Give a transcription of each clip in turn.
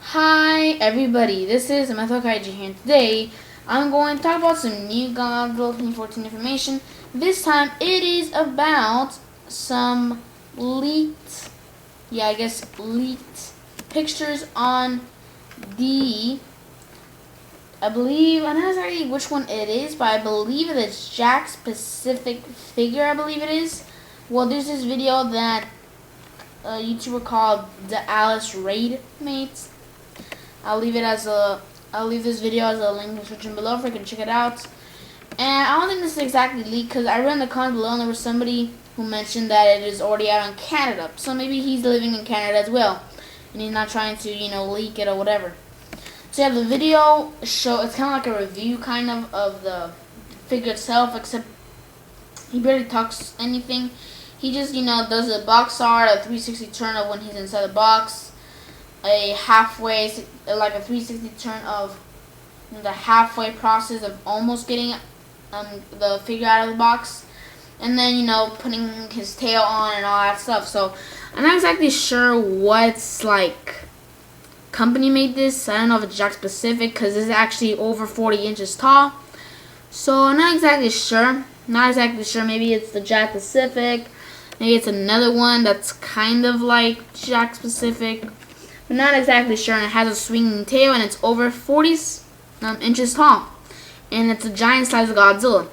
Hi everybody, this is Method Kaiji here, and today I'm going to talk about some new Godzilla 2014 information. This time it is about some leaked, leaked pictures on the, I'm not exactly which one it is, but I believe it is Jakks specific figure, I believe it is. Well, there's this video that a YouTuber called the Alice Raid made. I'll leave this video as a link in the description below if you can check it out. And I don't think this is exactly leaked because I read in the comments below and there was somebody who mentioned that it is already out in Canada. So maybe he's living in Canada as well, and he's not trying to, leak it or whatever. So yeah, the video it's kind of like a review of the figure itself, except he barely talks anything. He just, does a box art, a 360 turn of when he's inside the box, a 360 turn of the halfway process of almost getting the figure out of the box, and then, putting his tail on and all that stuff. So I'm not exactly sure what's company made this. I don't know if it's Jakks specific because it's actually over 40 inches tall. So I'm not exactly sure. Maybe it's the Jakks specific. Maybe it's another one that's kind of like Jakks specific. But not exactly sure. And it has a swinging tail and it's over 40 inches tall. And it's a giant size of Godzilla.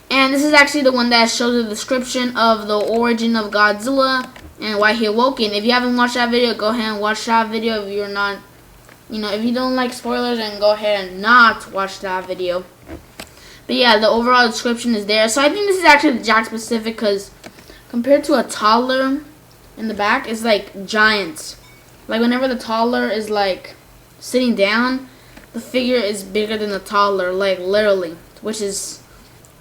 And this is actually the one that shows the description of the origin of Godzilla and why he awoke. And if you haven't watched that video, go ahead and watch that video. If you're not, if you don't like spoilers, then go ahead and not watch that video. But yeah, the overall description is there. So I think this is actually the Jakks specific because compared to a toddler in the back, it's like giant. Like whenever the toddler is sitting down, the figure is bigger than the toddler, literally, which is,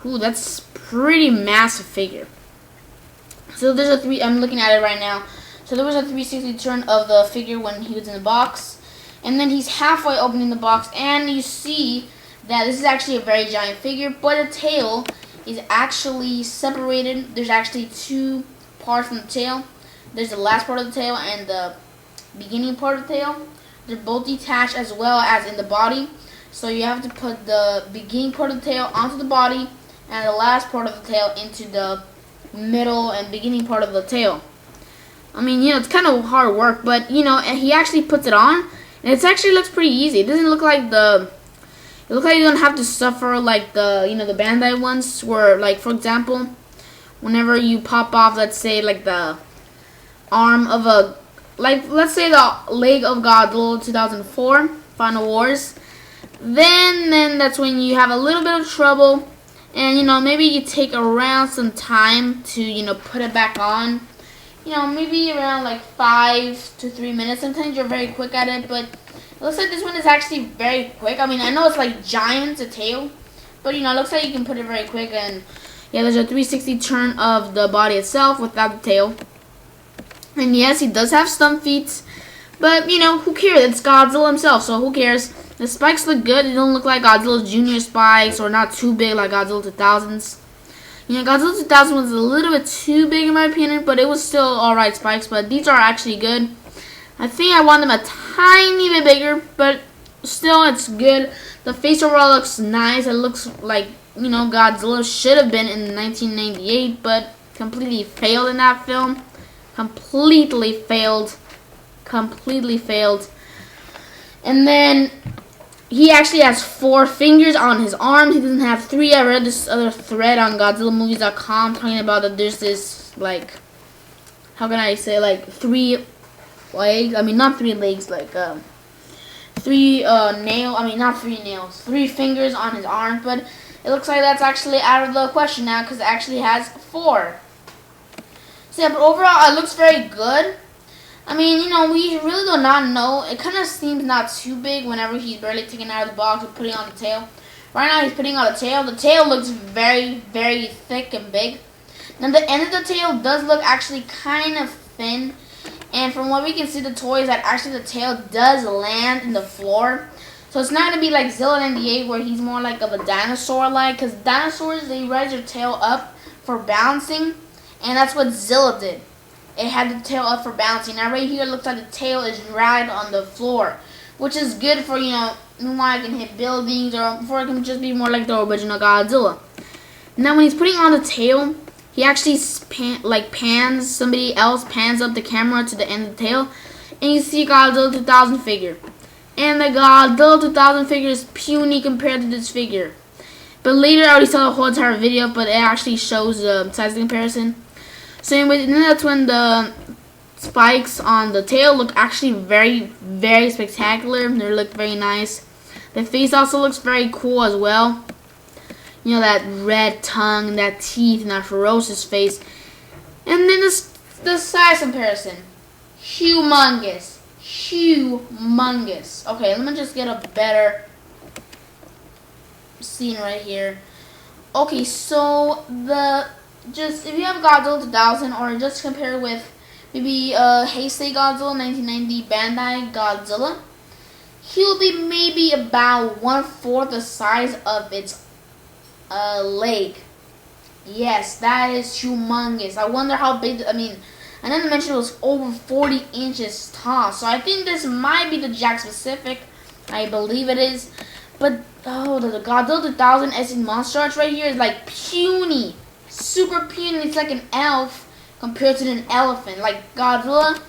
that's pretty massive figure. So there's I'm looking at it right now. So there was a 360 turn of the figure when he was in the box, and then he's halfway opening the box, and you see that this is actually a very giant figure, but the tail is actually separated. There's actually two parts from the tail. There's the last part of the tail and the beginning part of the tail. They're both detached as well as in the body. So you have to put the beginning part of the tail onto the body and the last part of the tail into the middle and beginning part of the tail. I mean, it's kind of hard work, but and he actually puts it on and it actually looks pretty easy. It doesn't look like it looks like you don't have to suffer like the the Bandai ones where, for example, whenever you pop off, let's say the arm of a, let's say the leg of Godzilla 2004 Final Wars, then that's when you have a little bit of trouble, and maybe you take around some time to put it back on. Maybe around 5 to 3 minutes. Sometimes you're very quick at it, but it looks like this one is actually very quick. I mean, I know it's giant, a tail, but it looks like you can put it very quick. And yeah, there's a 360 turn of the body itself without the tail. And yes, he does have stump feet, but who cares? It's Godzilla himself, so who cares? The spikes look good. They don't look like Godzilla Junior spikes, or not too big like Godzilla 2000s. Godzilla 2000 was a little bit too big in my opinion, but it was still alright spikes. But these are actually good. I think I want them a tiny bit bigger, but still it's good. The face overall looks nice. It looks like, Godzilla should have been in 1998, but completely failed in that film. Completely failed. And then he actually has 4 fingers on his arms. He doesn't have 3. I read this other thread on GodzillaMovies.com talking about that there's this, how can I say, 3 legs. I mean, not 3 legs, 3 not 3 nails. 3 fingers on his arm, but it looks like that's actually out of the question now because it actually has 4. So yeah, but overall, it looks very good. I mean, we really do not know. It kind of seems not too big whenever he's barely taken out of the box and putting on the tail. Right now, he's putting on the tail. The tail looks very, very thick and big. Now, the end of the tail does look actually kind of thin. And from what we can see, the toy is that actually the tail does land in the floor. So it's not going to be like Zilla 98 where he's more like of a dinosaur-like. Because dinosaurs, they raise their tail up for bouncing. And that's what Zilla did. It had the tail up for bouncing. Now right here it looks like the tail is dragged on the floor. which is good for, you know, why it can hit buildings, or for it can just be more like the original Godzilla. Now when he's putting on the tail, he actually pans, somebody else pans up the camera to the end of the tail, and you see Godzilla 2000 figure. And the Godzilla 2000 figure is puny compared to this figure. But later I already saw the whole entire video, but it actually shows the size comparison. So anyway, then that's when the spikes on the tail look actually very, very spectacular. They look very nice. The face also looks very cool as well. You know, that red tongue, that teeth, and that ferocious face. And then the size comparison. Humongous. Humongous. Okay, let me just get a better scene right here. Okay, so if you have Godzilla 2000, or just compare with maybe Heisei Godzilla 1990 Bandai Godzilla, he'll be maybe about 1/4 the size of its leg. Yes, that is humongous. I wonder how big. I didn't mention it was over 40 inches tall. So I think this might be the Jakks specific. I believe it is. But the Godzilla 2000 SC Monster Arch right here is like puny, super puny. It's like an elf compared to an elephant. Like Godzilla,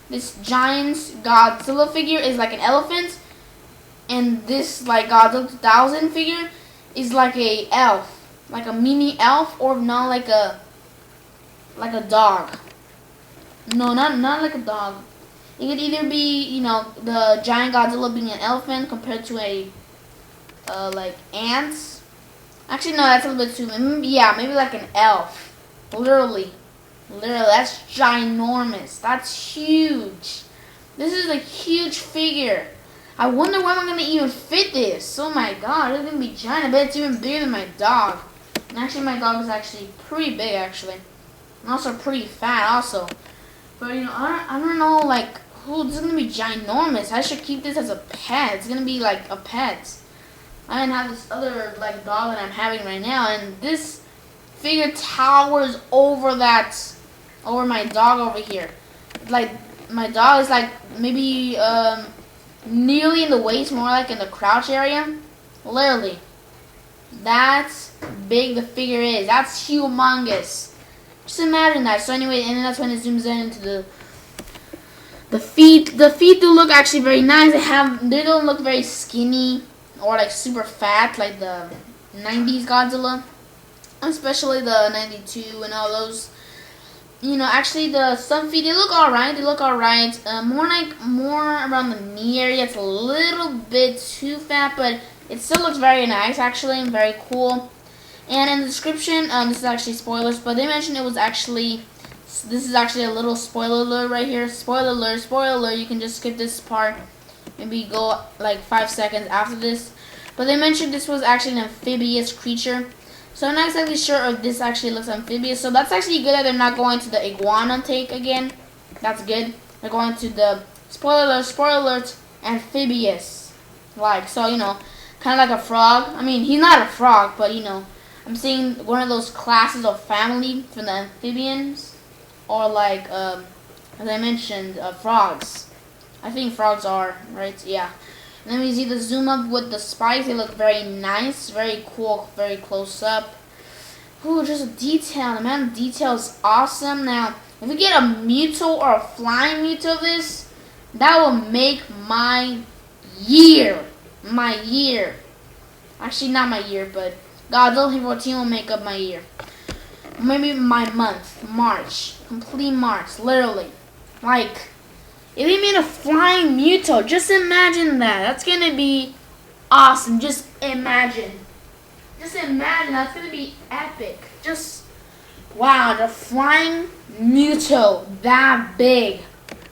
this giant Godzilla figure is like an elephant, and this like Godzilla 2000 figure is like a elf, like a mini elf, or not like a dog. No, not like a dog. It could either be, you know, the giant Godzilla being an elephant compared to a like ants. Actually, no, that's a little bit too. Yeah, maybe like an elf. Literally, that's ginormous. That's huge. This is a huge figure. I wonder when I'm gonna even fit this. Oh my god, it's gonna be giant. I bet it's even bigger than my dog. And actually, my dog is actually pretty big, actually, and also pretty fat, also. But you know, I don't know, like, this is gonna be ginormous. I should keep this as a pet. It's gonna be like a pet. I didn't have this other like dog that I'm having right now, and this figure towers over my dog over here. Like my dog is like maybe nearly in the waist, more like in the crouch area. Literally, that's big the figure is. That's humongous. Just imagine that. So anyway, and then that's when it zooms in into the feet. The feet do look actually very nice. They don't look very skinny or like super fat like the 90s Godzilla, especially the 92 and all those. You know, actually some feet, they look alright. More around the knee area. It's a little bit too fat, but it still looks very nice actually, and very cool. And in the description, this is actually spoilers, but they mentioned this is actually a little spoiler alert right here. Spoiler alert, you can just skip this part. Maybe go like 5 seconds after this. But they mentioned this was actually an amphibious creature. So I'm not exactly sure if this actually looks amphibious. So that's actually good that they're not going to the iguana take again. That's good. They're going to the spoiler alert, amphibious. Like, so, you know, kind of like a frog. I mean, he's not a frog, but, you know, I'm seeing one of those classes of family from the amphibians. Or like, as I mentioned, frogs. I think frogs are, right? Yeah. And then we see the zoom up with the spikes. They look very nice, very cool, very close up. Ooh, just a detail. The amount of detail is awesome. Now, if we get a Muto or a flying Muto of this, that will make my year. My year. Actually, not my year, but Godzilla 14 will make up my year. Maybe my month, March. Complete March, literally. Like, if they made a flying Muto, just imagine that. That's gonna be awesome. Just imagine. That's gonna be epic. Just, wow, the flying Muto, that big,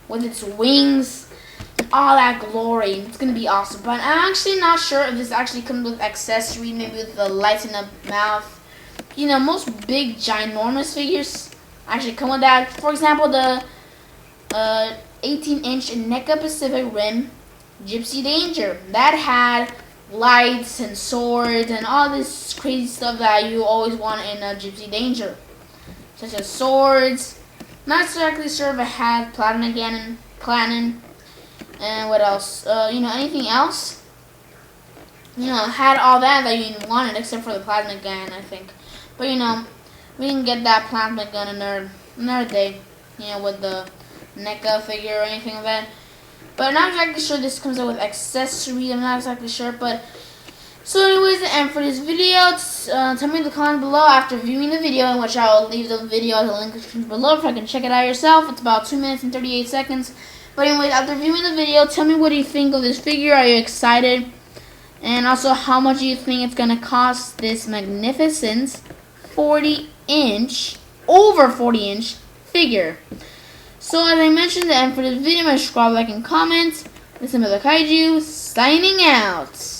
with its wings and all that glory. It's gonna be awesome. But I'm actually not sure if this actually comes with accessory, maybe with the lighten up mouth. You know, most big, ginormous figures actually come with that. For example, the 18-inch NECA Pacific Rim Gypsy Danger. That had lights and swords and all this crazy stuff that you always want in a Gypsy Danger. Such as swords. Not exactly sure if it had platinum cannon. And what else? Anything else? Had all that you wanted except for the plasma gun, I think. But we can get that plasma gun another day. With the NECA figure or anything like that. But I'm not exactly sure this comes out with accessories. I'm not exactly sure, but so anyways, and for this video, tell me in the comments below after viewing the video, in which I will leave the video as a link below if I can check it out yourself. It's about 2 minutes and 38 seconds. But anyways, after viewing the video, tell me what do you think of this figure. Are you excited? And also, how much do you think it's gonna cost this magnificent 40-inch, over 40-inch figure? So as I mentioned, and for this video, subscribe, like, and comment. This is Another Kaiju signing out.